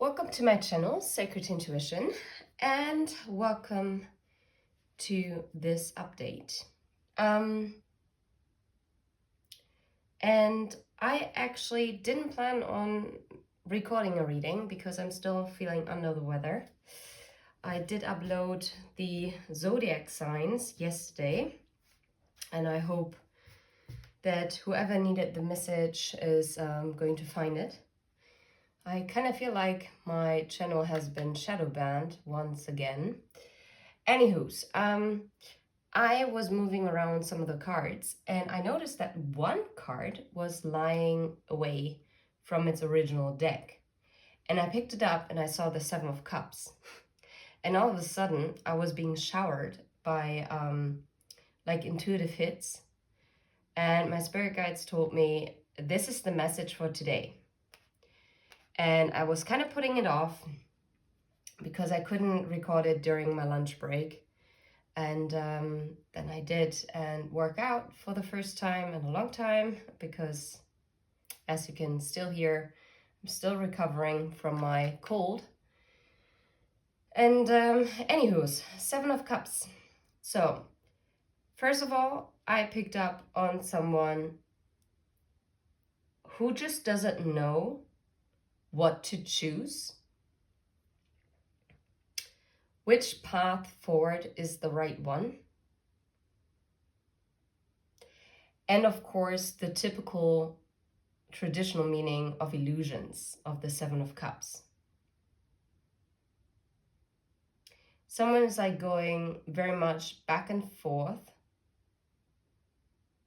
Welcome to my channel, Sacred Intuition, and welcome to this update. And I actually didn't plan on recording a reading because I'm still feeling under the weather. I did upload the zodiac signs yesterday, and I hope that whoever needed the message is going to find it. I kind of feel like my channel has been shadow banned once again. Anywho's, I was moving around some of the cards and I noticed that one card was lying away from its original deck. And I picked it up and I saw the Seven of Cups. And all of a sudden I was being showered by like intuitive hits. And my spirit guides told me, this is the message for today. And I was kind of putting it off because I couldn't record it during my lunch break. And then I did and work out for the first time in a long time because, as you can still hear, I'm still recovering from my cold. And anywho's, Seven of Cups. So, first of all, I picked up on someone who just doesn't know what to choose. Which path forward is the right one? And of course, the typical traditional meaning of illusions of the Seven of Cups. Someone is like going very much back and forth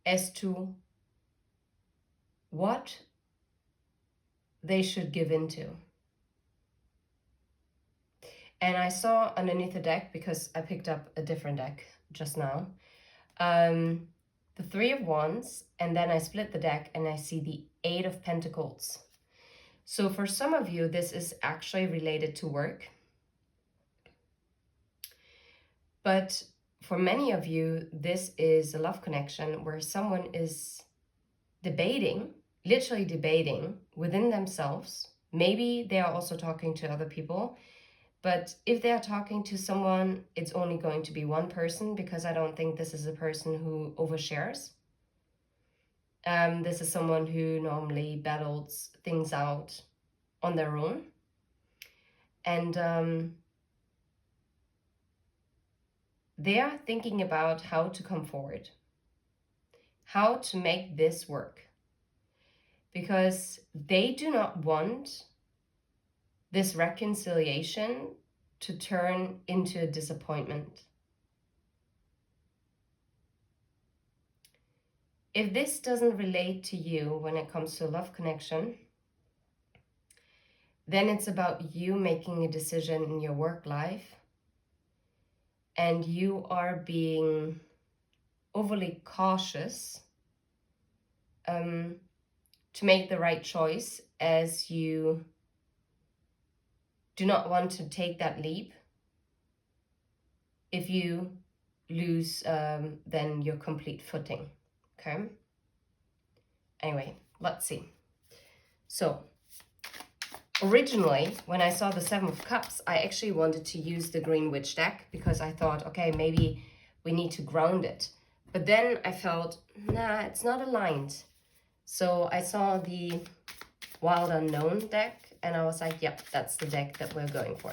as to what they should give into. And I saw underneath the deck, because I picked up a different deck just now, the Three of Wands, and then I split the deck and I see the Eight of Pentacles. So for some of you, this is actually related to work. But for many of you, this is a love connection where someone is debating, literally debating within themselves. Maybe they are also talking to other people. But if they're talking to someone, it's only going to be one person, because I don't think this is a person who overshares. This is someone who normally battles things out on their own. And they are thinking about how to come forward, how to make this work, because they do not want this reconciliation to turn into a disappointment. If this doesn't relate to you when it comes to love connection, then it's about you making a decision in your work life, and you are being overly cautious to make the right choice, as you do not want to take that leap. If you lose then your complete footing. Okay. Anyway, let's see. So originally, when I saw the Seven of Cups, I actually wanted to use the Green Witch deck because I thought, okay, maybe we need to ground it. But then I felt, nah, it's not aligned. So I saw the Wild Unknown deck and I was like, yep, that's the deck that we're going for.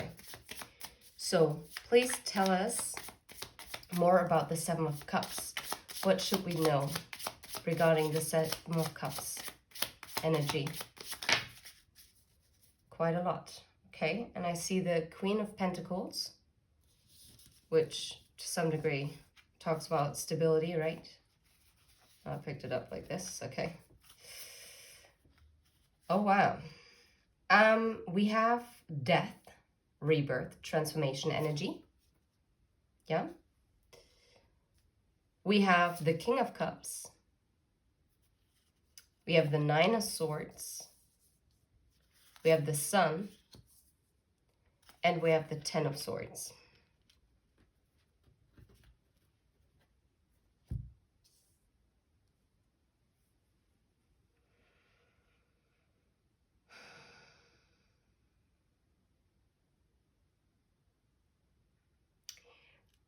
So please tell us more about the Seven of Cups. What should we know regarding the Seven of Cups energy? Quite a lot. Okay, and I see the Queen of Pentacles, which to some degree talks about stability, right? I picked it up like this. Okay. Oh wow. We have death, rebirth, transformation energy. Yeah. We have the King of Cups. We have the Nine of Swords. We have the Sun. And we have the Ten of Swords.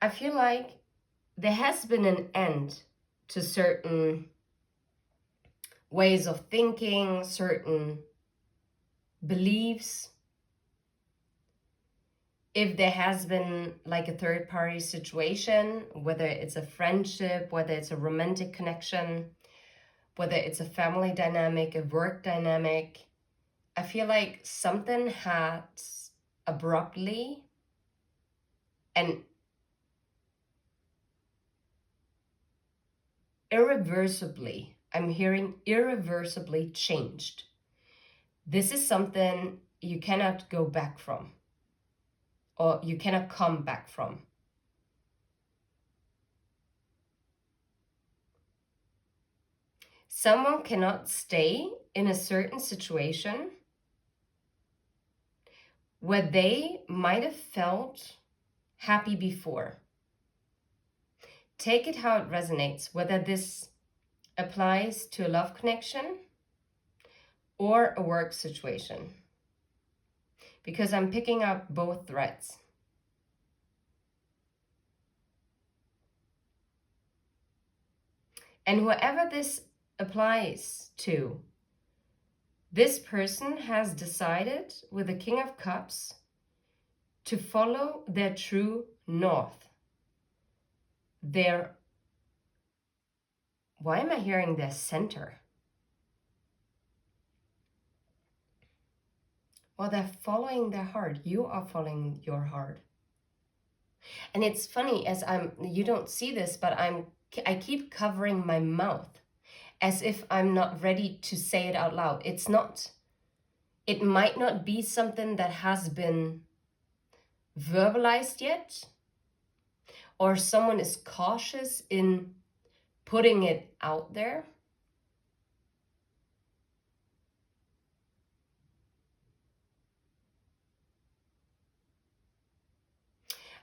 I feel like there has been an end to certain ways of thinking, certain beliefs. If there has been like a third party situation, whether it's a friendship, whether it's a romantic connection, whether it's a family dynamic, a work dynamic, I feel like something has abruptly and irreversibly, I'm hearing irreversibly changed. This is something you cannot go back from, or you cannot come back from. Someone cannot stay in a certain situation where they might have felt happy before. Take it how it resonates, whether this applies to a love connection or a work situation, because I'm picking up both threads. And whoever this applies to, this person has decided with the King of Cups to follow their true north. Why am I hearing their center? Well, they're following their heart. You are following your heart. And it's funny, you don't see this, but I keep covering my mouth as if I'm not ready to say it out loud. It's not. It might not be something that has been verbalized yet, or someone is cautious in putting it out there.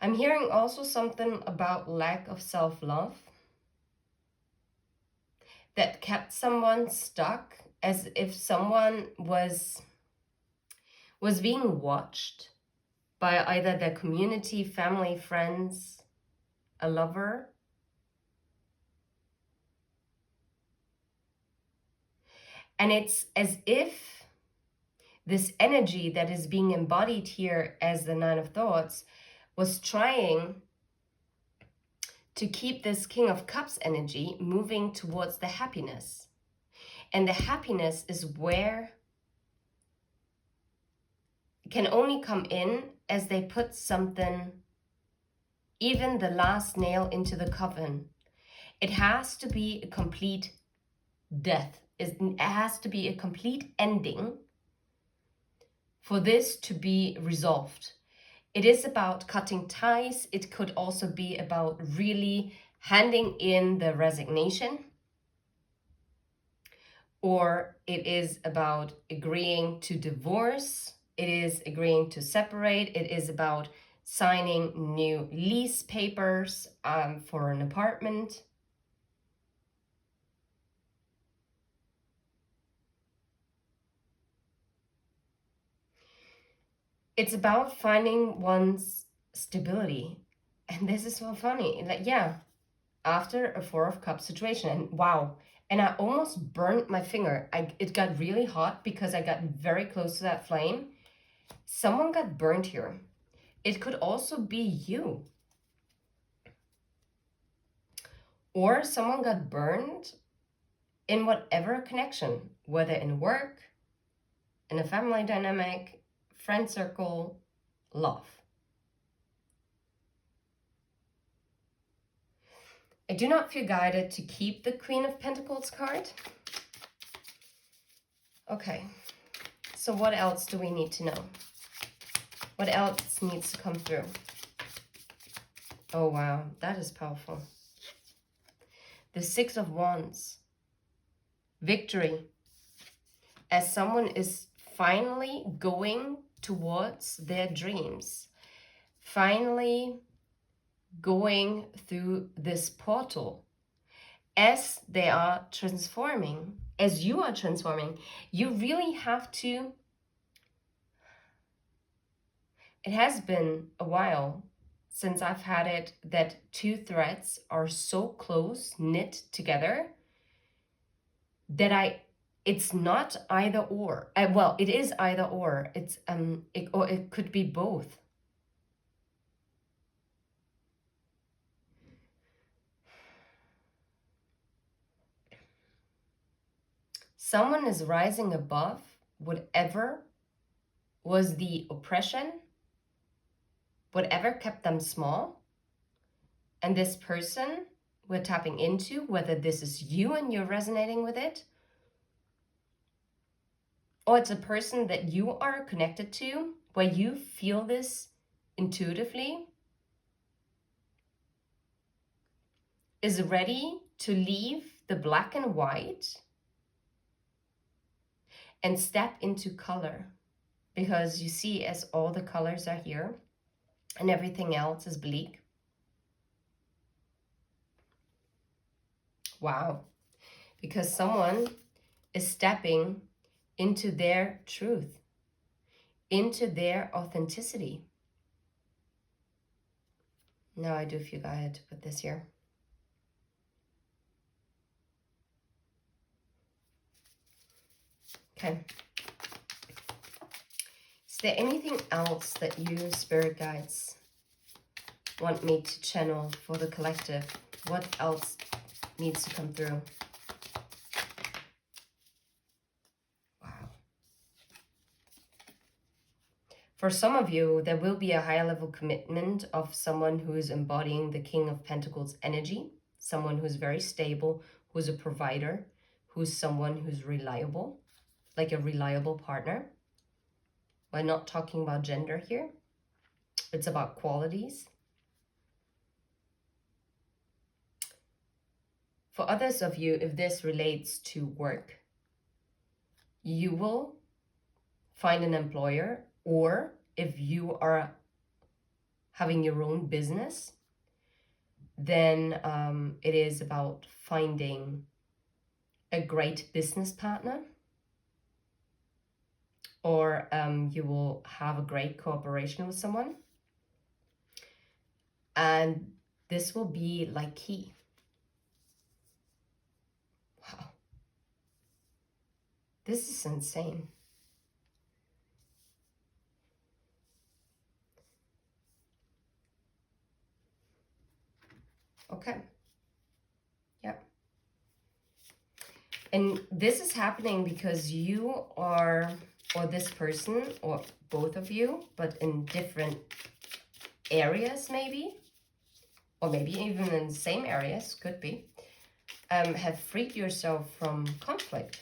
I'm hearing also something about lack of self-love that kept someone stuck, as if someone was being watched by either their community, family, friends, a lover. And it's as if this energy that is being embodied here as the Nine of Thoughts was trying to keep this King of Cups energy moving towards the happiness. And the happiness is where it can only come in as they put something, even the last nail into the coffin. It has to be a complete death. It has to be a complete ending for this to be resolved. It is about cutting ties. It could also be about really handing in the resignation. Or it is about agreeing to divorce. It is agreeing to separate. It is about signing new lease papers for an apartment. It's about finding one's stability. And this is so funny. Like, yeah, after a Four of Cups situation, and wow, and I almost burnt my finger. It got really hot because I got very close to that flame. Someone got burnt here. It could also be you. Or someone got burned in whatever connection, whether in work, in a family dynamic, friend circle, love. I do not feel guided to keep the Queen of Pentacles card. Okay, so what else do we need to know? What else needs to come through? Oh, wow, that is powerful. The Six of Wands. Victory. As someone is finally going towards their dreams. Finally going through this portal. As they are transforming, as you are transforming, you really have to. It has been a while since I've had it that two threads are so close knit together that it's not either or. Well, it is either or. It's or it could be both. Someone is rising above whatever was the oppression, whatever kept them small. And this person we're tapping into, whether this is you and you're resonating with it, or it's a person that you are connected to, where you feel this intuitively, is ready to leave the black and white and step into color. Because you see, as all the colors are here and everything else is bleak. Wow. Because someone is stepping into their truth, into their authenticity. Now I do feel I had to put this here. Okay. Is there anything else that you, spirit guides, want me to channel for the collective? What else needs to come through? Wow. For some of you, there will be a higher level commitment of someone who is embodying the King of Pentacles energy, someone who's very stable, who's a provider, who's someone who's reliable, like a reliable partner. We're not talking about gender here. It's about qualities. For others of you, if this relates to work, you will find an employer, or if you are having your own business, then it is about finding a great business partner, or you will have a great cooperation with someone. And this will be like key. Wow. This is insane. Okay. Yeah. And this is happening because you are, or this person, or both of you, but in different areas maybe, or maybe even in the same areas, could be, have freed yourself from conflict.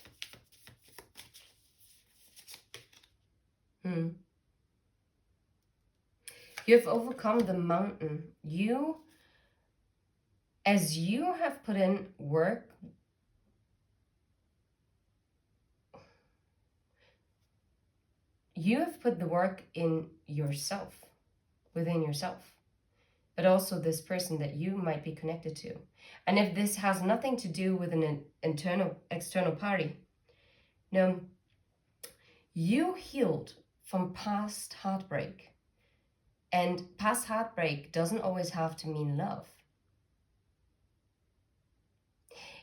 You have overcome the mountain. As you have put in work, you have put the work in yourself, within yourself, but also this person that you might be connected to. And if this has nothing to do with an external party, no, you healed from past heartbreak. And past heartbreak doesn't always have to mean love.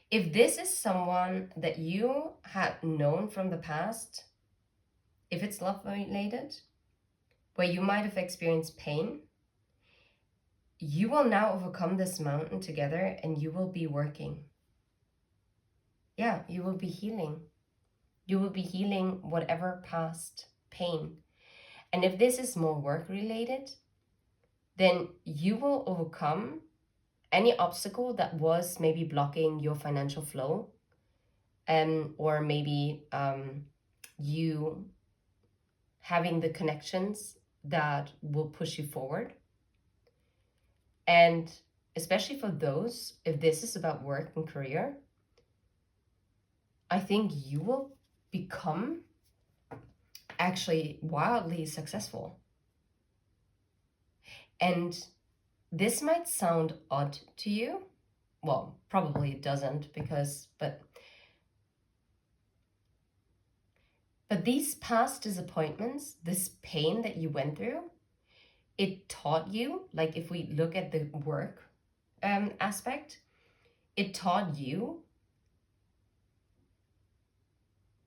If this is someone that you had known from the past, if it's love related, where you might have experienced pain, you will now overcome this mountain together and you will be working. Yeah, you will be healing. You will be healing whatever past pain. And if this is more work related, then you will overcome any obstacle that was maybe blocking your financial flow, or maybe you having the connections that will push you forward. And especially for those, if this is about work and career, I think you will become actually wildly successful. And this might sound odd to you. Well, probably it doesn't, because, but these past disappointments, this pain that you went through, it taught you, like if we look at the work aspect, it taught you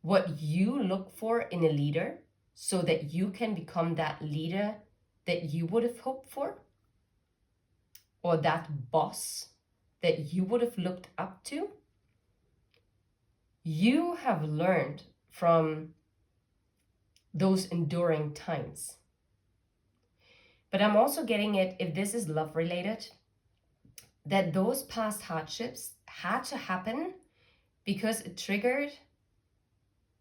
what you look for in a leader so that you can become that leader that you would have hoped for, or that boss that you would have looked up to. You have learned from those enduring times. But I'm also getting it, if this is love related, that those past hardships had to happen because it triggered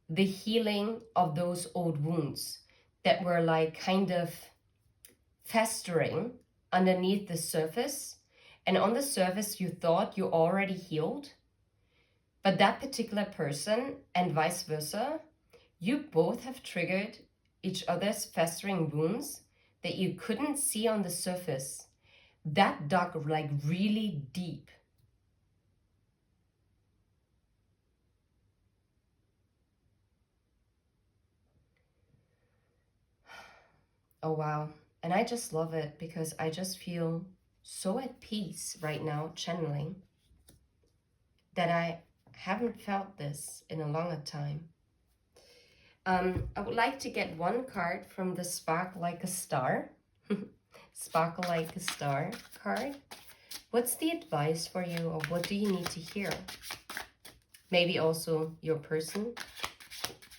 the healing of those old wounds that were like kind of festering underneath the surface. And on the surface, you thought you already healed, but that particular person and vice versa, you both have triggered each other's festering wounds that you couldn't see on the surface. That dug like really deep. Oh, wow. And I just love it because I just feel so at peace right now, channeling, that I haven't felt this in a longer time. I would like to get one card from the Spark Like a Star. Sparkle Like a Star card. What's the advice for you, or what do you need to hear? Maybe also your person.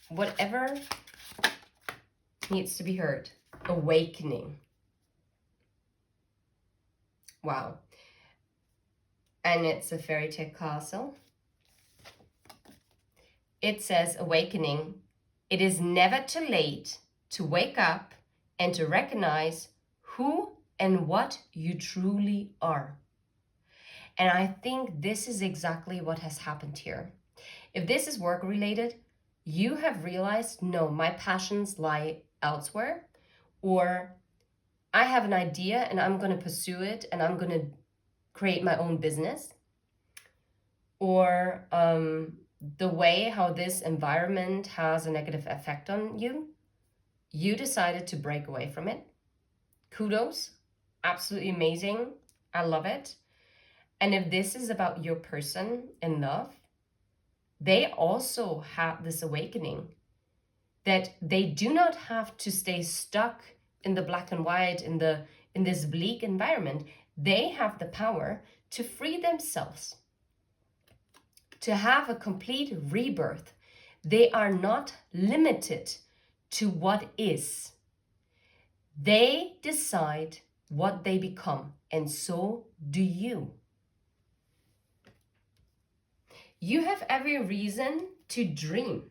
Whatever needs to be heard. Awakening. Wow. And it's a fairy tale castle. It says awakening. It is never too late to wake up and to recognize who and what you truly are. And I think this is exactly what has happened here. If this is work related, you have realized, no, my passions lie elsewhere, or I have an idea and I'm going to pursue it and I'm going to create my own business. Or the way how this environment has a negative effect on you, you decided to break away from it. Kudos. Absolutely amazing. I love it. And if this is about your person in love, they also have this awakening that they do not have to stay stuck in the black and white, in this bleak environment. They have the power to free themselves, to have a complete rebirth. They are not limited to what is. They decide what they become, and so do you. You have every reason to dream.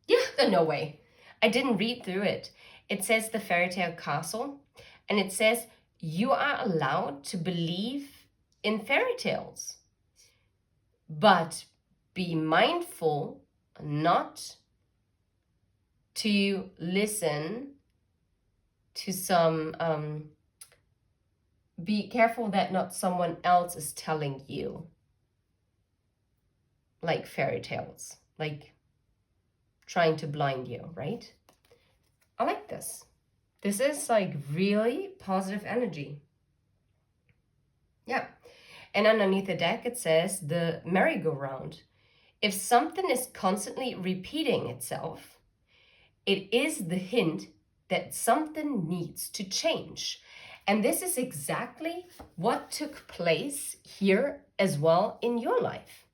Yeah, no way. I didn't read through it. It says the fairy tale castle, and it says you are allowed to believe in fairy tales, but be mindful not to listen to some, be careful that not someone else is telling you like fairy tales, like trying to blind you, right? I like this. This is like really positive energy. Yeah. And underneath the deck, it says the merry-go-round. If something is constantly repeating itself, it is the hint that something needs to change. And this is exactly what took place here as well in your life,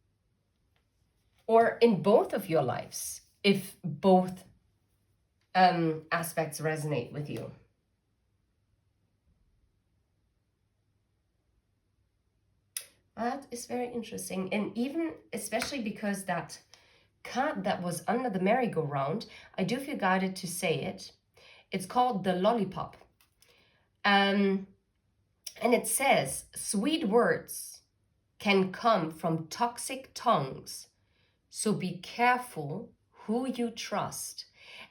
or in both of your lives, if both aspects resonate with you. That is very interesting. And even especially because that card that was under the merry-go-round, I do feel guided to say it. It's called the lollipop. And it says, sweet words can come from toxic tongues. So be careful who you trust.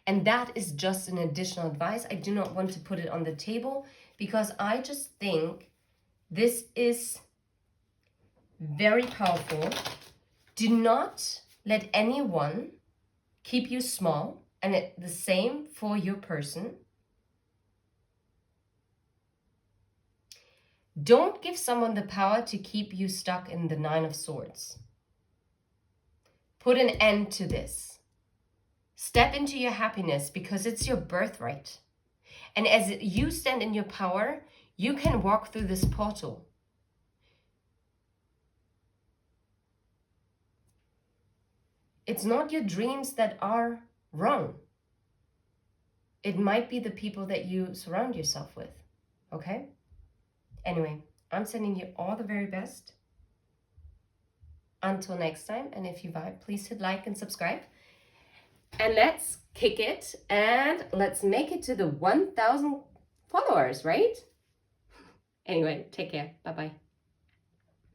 And that is just an additional advice. I do not want to put it on the table because I just think this is very powerful. Do not let anyone keep you small, and the same for your person. Don't give someone the power to keep you stuck in the Nine of Swords. Put an end to this. Step into your happiness because it's your birthright. And as you stand in your power, you can walk through this portal. It's not your dreams that are wrong. It might be the people that you surround yourself with, okay? Anyway, I'm sending you all the very best. Until next time, and if you vibe, please hit like and subscribe. And let's kick it, and let's make it to the 1,000 followers, right? Anyway, take care. Bye-bye.